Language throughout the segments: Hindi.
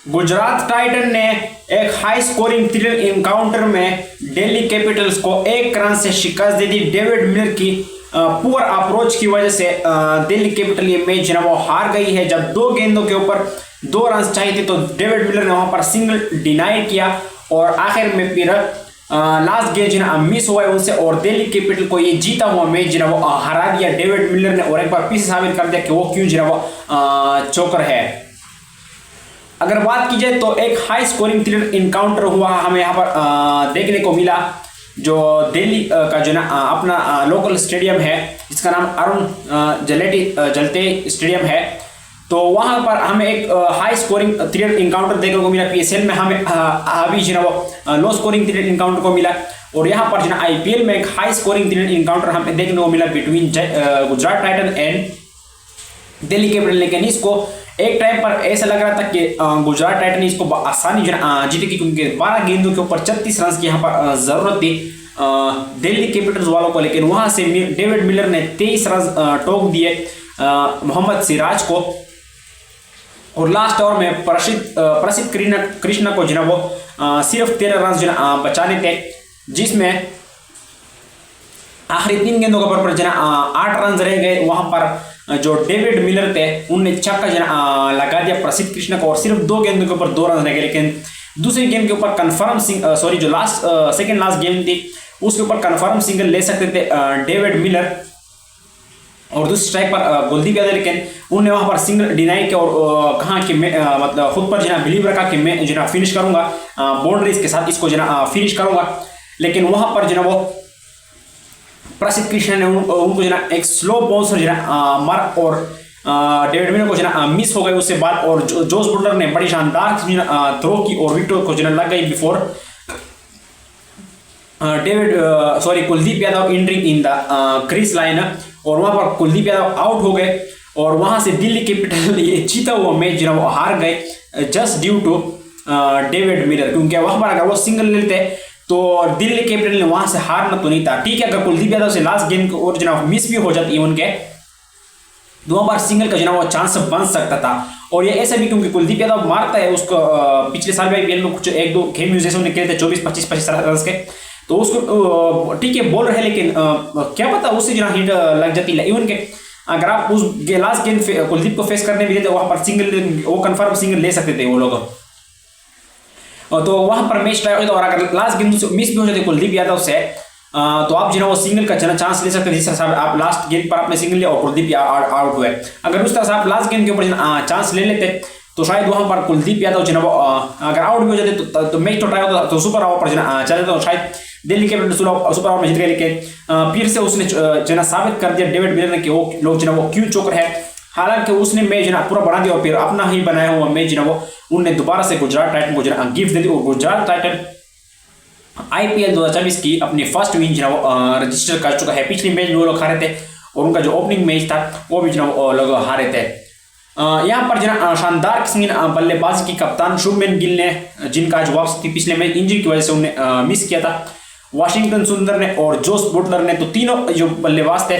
गुजरात टाइटन ने एक हाई स्कोरिंग थ्रिलर इनकाउंटर में दिल्ली कैपिटल्स को 1 रन से शिकस्त दे दी। डेविड मिलर की पुअर अप्रोच की वजह से दिल्ली कैपिटल ये मैच वो हार गई है। जब 2 गेंदों के ऊपर 2 रन चाहिए थे तो डेविड मिलर ने वहां पर सिंगल डिनाई किया और आखिर में फिर लास्ट गेम मिस हुआ है उनसे और दिल्ली कैपिटल को ये जीता हुआ मैच वो हरा दिया डेविड मिलर ने और एक बार फिर साबित कर दिया कि वो क्यों वो चोकर है। अगर बात की जाए तो एक हाई स्कोरिंग थ्रिलर इनकाउंटर हुआ हमें यहाँ पर देखने को मिला। जो दिल्ली का जो ना अपना लोकल स्टेडियम है जिसका नाम अरुण जलते स्टेडियम है, तो वहां पर हमें एक हाई स्कोरिंग थ्रिलर इनकाउंटर देखने को मिला। पीएसएल में हमें अभी जो वो लो स्कोरिंग थ्रिलर इनकाउंटर को मिला और यहाँ पर जो ना आईपीएल में एक हाई स्कोरिंग थ्रिलर इनकाउंटर हमें देखने को मिला between Gujarat Titan and Delhi capital. लेकिन इसको एक टाइम पर ऐसा लग रहा था कि गुजरात टाइटन इसको आसानी जो जीतेगी क्योंकि 12 गेंदों के ऊपर 36 रन की यहाँ पर जरूरत थी दिल्ली कैपिटल्स वालों को। लेकिन वहां से डेविड मिलर ने 23 रन टोक दिए मोहम्मद सिराज को और लास्ट ओवर में प्रसिद्ध कृष्णा को जो वो सिर्फ 13 रन जो बचाने थे, जिसमें आखिरी 3 गेंदों के ऊपर जो 8 रन रह गए। वहां पर जो डेविड मिलर थे उनने छक्का जो लगा दिया प्रसिद्ध कृष्णा को और सिर्फ 2 गेंदों के ऊपर 2 रन रह गए। लेकिन दूसरी गेम के ऊपर कन्फर्म जो सेकंड लास्ट गेम थी उसके ऊपर कन्फर्म सिंगल ले सकते थे डेविड मिलर और दूसरी स्ट्राइक पर कुलदीप यादव, लेकिन उन्होंने वहां पर सिंगल डिनाई किया और कहा कि मैं मतलब खुद पर जो बिलीव रखा कि मैं जो फिनिश करूंगा बाउंड्रीज के साथ इसको जो फिनिश करूंगा। लेकिन वहां पर जो वो प्रसिद्ध कृष्ण ने उनको जो एक स्लो बाउंसर जो मार और डेविड मिलर को जो मिस हो गए उससे बाद और जोस बुटलर ने बड़ी शानदार थ्रो की और विकेट को जो लग गई before Kuldeep Yadav entering in the crease line और वहां पर कुलदीप यादव आउट हो गए और वहां से दिल्ली कैपिटल ये जीता हुआ मैच जो वो हार गए just due to David Miller, क्योंकि वहां पर अगर वो सिंगल लेते तो दिल्ली कैपिटल ने वहां से हारना तो नहीं था। ठीक है, अगर कुलदीप यादव से लास्ट गेम और जो मिस भी हो जाती उनके तो वहां पर सिंगल का जो वो चांस बन सकता था। और ये ऐसा भी क्योंकि कुलदीप यादव मारता है उसको पिछले साल भी आईपीएल में कुछ 1-2 गेम यूज ऐसे निकले थे 24-25 रन के, तो उसको ठीक है बॉलर है लेकिन क्या पता उससे जो हिट लग जाती है। इवन के अगर आप उस लास्ट गेम कुलदीप को फेस करने भी देते वहां पर सिंगल वो कंफर्म सिंगल ले सकते थे वो लोग, तो वहां पर मैच टाई होता और अगर लास्ट गेम मिस भी हो जाते कुलदीप यादव से तो आप जो वो सिंगल का चांस ले सकते हैं। जिस तरह से आप लास्ट गेम पर आपने सिंगल लिया और कुलदीप आउट हुए, अगर उस तरह से आप लास्ट गेम के ऊपर चांस ले लेते तो शायद वहां पर कुलदीप यादव जो वो अगर आउट भी हो जाते तो मैच तो टाई होता तो सुपर ओवर पर चले तो शायद दिल्ली कैपिटल सुपर ओवर में जीत गए। लेकिन फिर से उसने जो साबित कर दिया डेविड मिलर ने कि वो लोग जो वो क्यों चोकर है। हालांकि उसने मैच पूरा बना दिया और फिर अपना ही बनाया हुआ मैच वो उन्होंने दोबारा से गुजरात टाइटन को गिफ्ट दे दी और गुजरात टाइटन आईपीएल 2024 की अपनी फर्स्ट विन जो रजिस्टर कर चुका है। पिछली मैच वो लोग हारे थे और उनका जो ओपनिंग मैच था वो भी जो लोग हारे थे। यहाँ पर जो शानदार किस्म की बल्लेबाजी की कप्तान शुभमन गिल ने, जिनका आज वापसी थी पिछले मैच इंजरी की वजह से उन्हें मिस किया था, वाशिंगटन सुंदर ने और जोस बुटलर ने, तो तीनों जो बल्लेबाज थे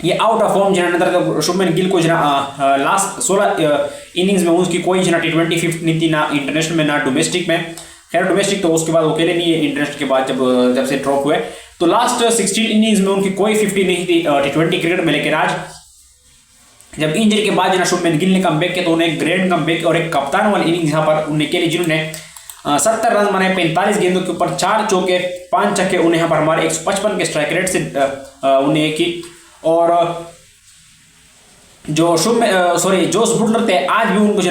ये आउट ऑफ फॉर्म जो शुभमन गिल को लास्ट 16 इनिंग्स में उसकी कोई T20 फिफ्थ नहीं थी, ना इंटरनेशनल में ना डोमेस्टिक में। खैर डोमेस्टिक तो उसके बाद वो खेले नहीं है, इंटरनेशनल के बाद जब से ड्रॉप हुए तो लास्ट 16 इनिंग्स में उनकी कोई 50 नहीं थी T20 क्रिकेट में। लेकिन आज जब इंजरी के बाद शुभमन गिल ने कमबैक किया तो उन्हें ग्रैंड कमबैक और एक कप्तान वाली इनिंग्स यहाँ पर उन्हें खेली जिन्होंने 70 रन बनाए 45 गेंदों के ऊपर 4 चौके 5 छक्के उन्हें यहाँ पर हमारे 155 के स्ट्राइक रेट से उन्हें की। और जो जोस बुटलर थे आज भी उनको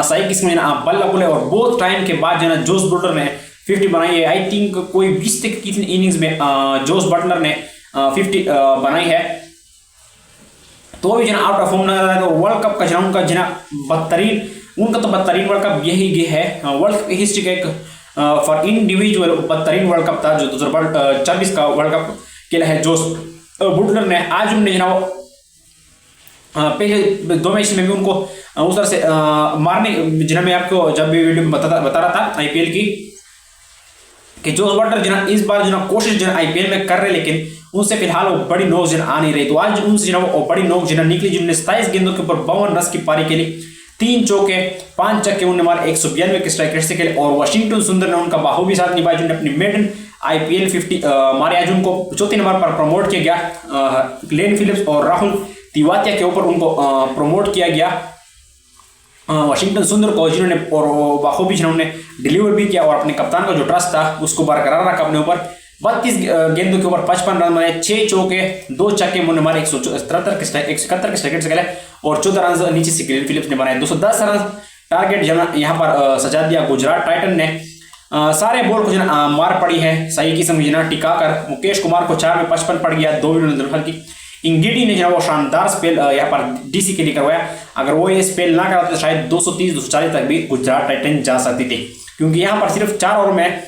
सही किस्म बल्ला बोले और बहुत टाइम के बाद जोस बुटलर ने 50 बनाई है। आई थिंक कोई 20 तक की इनिंग्स में जोस बटलर ने 50 बनाई है, तो भी आउट ऑफ फॉर्म नजर आया। तो वर्ल्ड कप का उनका उनका तो बदतरीन वर्ल्ड कप यही है वर्ल्ड कप हिस्ट्री का एक फॉर इंडिविजुअल बदतरीन वर्ल्ड कप था जो 2024 का वर्ल्ड कप खेला है जोस बुटलर ने। आज उन्होंने पहले 2 मैच में भी उनको उस तरह से मारने जिन्हें मैं आपको जब भी वीडियो में बता रहा था आईपीएल की कि जोस बटलर इस बार कोशिश आईपीएल में कर रहे, लेकिन उनसे फिलहाल वो बड़ी नोक आ नहीं रही। तो आज उनसे वो बड़ी नोक निकली जिन्होंने 27 गेंदों के ऊपर 52 रन की पारी खेली 3 चौके 5 छक्के उन्होंने मारे 192 के स्ट्राइक रेट से खेले। और वाशिंगटन सुंदर ने उनका बाहुबली साथ निभाया जिन्होंने अपनी मेडन IPL 50 मारे। आज उनको चौथे नंबर पर प्रमोट किया गया। ग्लेन फिलिप्स और राहुल तिवातिया के ऊपर उनको प्रमोट किया गया वाशिंगटन सुंदर को, जिन्होंने और बाखूबी जिन्होंने डिलीवर भी किया और अपने कप्तान का जो ट्रस्ट था उसको बरकरार रखा अपने ऊपर। 32 गेंदों के ऊपर 55 रन बनाए, 6 चौके 2 छक्के उन्होंने मारे 171 के स्ट्राइक से खेले और 14 रन नीचे से ग्लेन फिलिप्स ने बनाए। 210 रन टारगेट यहाँ पर सजा दिया गुजरात टाइटन ने। सारे बॉल को मार पड़ी है सही किस्म की टिकाकर। मुकेश कुमार को 4 में 55 पड़ गया, 2 विकेट की। इंगिडी ने जो वो शानदार स्पेल यहाँ पर DC के लिए करवाया। अगर वो ये स्पेल ना कराते तो शायद 230-240 तक भी गुजरात टाइटन जा सकती थी, क्योंकि यहाँ पर सिर्फ 4 ओवर में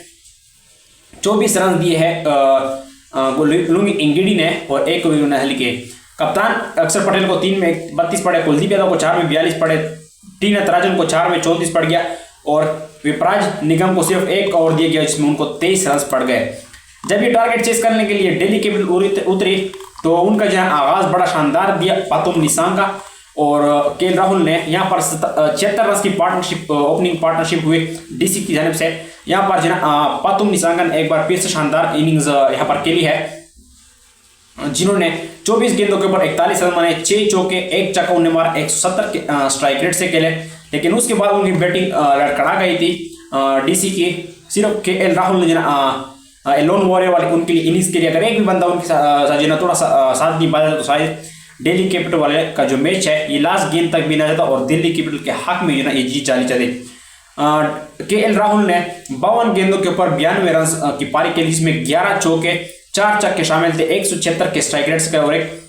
24 रन दिए हैं लुंगी इंगिडी ने और 1 विकेट हासिल किए। कप्तान अक्षर पटेल को 3 में 32 पड़े, कुलदीप यादव को 4 में 42 पड़े, टी नटराजन को 4 में 34 पड़ गया और विपराज निगम को सिर्फ 1 ओवर दिया गया जिसमें उनको 23 रन पड़ गए। जब ये टारगेट चेस करने के लिए दिल्ली कैपिटल उतरी तो उनका जहां आगाज बड़ा शानदार दिया पातुम निशान का और KL राहुल ने यहाँ पर 76 रन की पार्टनरशिप ओपनिंग पार्टनरशिप हुई DC की जानिब से। यहाँ पर पातुम निशान ने एक बार फिर से शानदार इनिंग्स यहाँ पर खेली है, जिन्होंने 24 गेंदों के ऊपर 41 रन बनाए, 6 चौके 1 छक्का उन्हें मारा 170 के स्ट्राइक रेट से खेले। लेकिन उसके बाद उनकी बैटिंग लड़खड़ा गई थी DC की। सिर्फ KL राहुल ने लोन वॉरियर वाले उनके लिए इनिंग्स के लिए अगर एक भी बंदा उनके साथ थोड़ा साथ नहीं पाया तो शायद दिल्ली कैपिटल वाले का जो मैच है ये लास्ट गेंद तक भी ना जाता और दिल्ली कैपिटल के हक में ये जीत जानी चाहिए। KL राहुल ने 52 गेंदों के ऊपर 92 रन की पारी के लिए, जिसमें 11 चौके 4 छक्के शामिल थे, 176 के स्ट्राइक रेट्स का और एक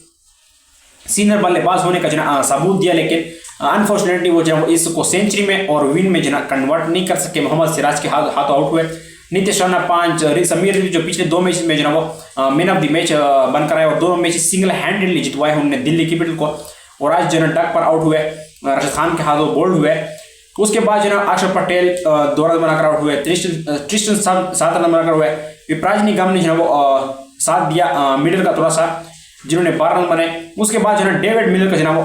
सीनियर बल्लेबाज होने का सबूत दिया। लेकिन अनफॉर्चुनेटली वो इसको सेंचुरी में और विन में कन्वर्ट नहीं कर सके। मोहम्मद सिराज के हाथों आउट हुए। नीतीश राणा 5, समीर जो पिछले 2 मैच में वो मैन ऑफ द मैच बनकर आए और दोनों मैच सिंगल हैंडेडली जितवाए उन्होंने दिल्ली कैपिटल को। और आज डक पर आउट हुए, राशिद खान के हाथों बोल्ड हुए। उसके बाद अक्षर पटेल 2 रन बनाकर आउट हुए, ट्रिस्टन 7 रन बनाकर हुए। विपराज निगम ने वो साथ दिया मिडल का थोड़ा सा, जिन्होंने 12 रन बनाए। उसके बाद डेविड मिलर का वो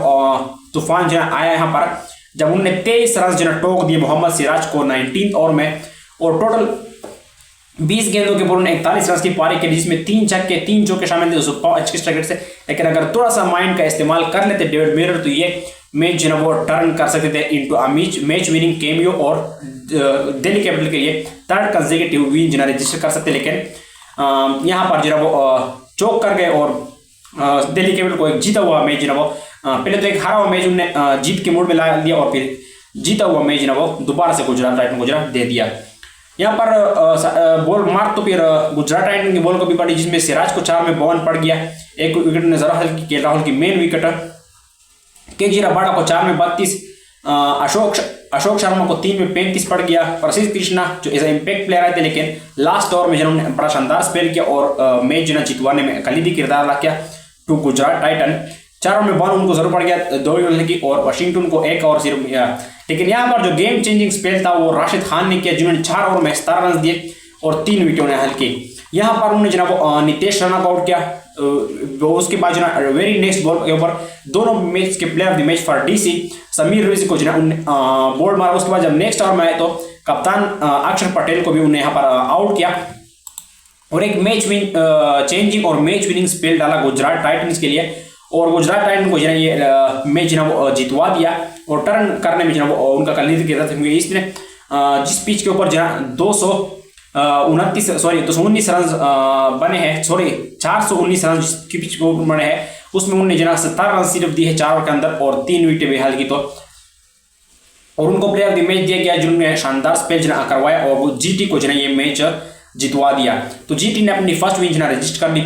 तूफान आया यहाँ पर, जब उन्होंने 23 रन टोक दिए मोहम्मद सिराज को 19 ओवर में और टोटल 20 गेंदों के ऊपर 41 रन की पारी के लिए, जिसमें 3 छक्के 3 चौके शामिल थे 205 के स्ट्राइक रेट से। लेकिन अगर थोड़ा सा माइंड का इस्तेमाल कर लेते डेविड मिलर तो ये मैच वो टर्न कर सकते थे into a match winning cameo और दिल्ली कैपिटल के लिए 3rd कंसेक्यूटिव विन रजिस्टर कर सकते। लेकिन यहाँ पर वो चौक कर गए और दिल्ली कैपिटल को एक जीता हुआ मैच वो पहले तो एक हारा हुआ मैच उन्होंने जीत के मूड में ला दिया और फिर जीता हुआ मैच वो दोबारा से गुजरात टाइटन गुजरात दे दिया। यहाँ पर बॉल मार तो फिर गुजरात टाइटन की बॉल को भी पड़ी, जिसमें सिराज को 4 में 52 पड़ गया, 1 विकेट ने जरा हल्की राहुल की मेन विकेट। KG रबाड़ा को 4 में 32, अशोक शर्मा को 3 में 35 पड़ गया। प्रसिद्ध कृष्णा जो एज इम्पैक्ट प्लेयर आए थे लेकिन लास्ट ओवर में जिन्होंने बड़ा शानदार स्पेल किया और मैच जितवाने में कलीदी किरदार अदा किया टू गुजरात टाइटन। 4 में 52 उनको जरूर पड़ गया 2 विकेट की और वाशिंगटन को 1 ओवर सिर्फ। लेकिन यहाँ पर जो गेम चेंजिंग स्पेल था वो राशिद खान ने किया, जिन्होंने 4 ओवर में 17 रन दिए और 3 विकेट उन्हें हासिल की। यहाँ पर उन्होंने नीतीश राणा को आउट किया। उसके बाद वेरी नेक्स्ट बॉल के ऊपर दोनों मैच के player of the match for DC Sameer Rizvi को बोल्ड मारा। उसके बाद जब नेक्स्ट ओवर में आए तो कप्तान अक्षर पटेल को भी उन्हें यहाँ पर आउट किया और एक मैच विन चेंजिंग और मैच विनिंग स्पेल डाला गुजरात टाइटन्स के लिए और गुजरात टाइटन को ये मैच वो जितवा दिया और टर्न करने में वो उनका कलीदी किया था। इसने जिस पिच के ऊपर 219 रन बने हैं, 419 रन की पिच के ऊपर बने हैं, उसमें उन्होंने 17 रन सिर्फ दिए हैं 4 ओवर के अंदर और 3 विकेट भी हासिल की। तो और उनको प्लेयर ऑफ द मैच दिया गया, जिन्होंने शानदार स्पेल करवाया और वो GT को ये मैच जितवा दिया। तो GT ने अपनी फर्स्ट विन रजिस्टर कर ली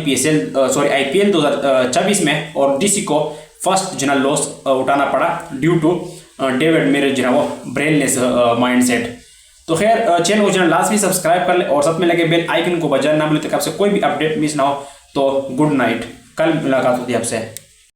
IPL 2024 में और DC को फर्स्ट लॉस उठाना पड़ा ड्यू टू डेविड मिलर वो ब्रेनलेस माइंडसेट। तो खैर चैनल को लास्ट भी सब्सक्राइब कर ले और साथ में लगे बेल आइकन को बजाना ना भूले ताकि आपसे कोई भी अपडेट मिस ना हो। तो गुड नाइट, कल मुलाकात होती है आपसे।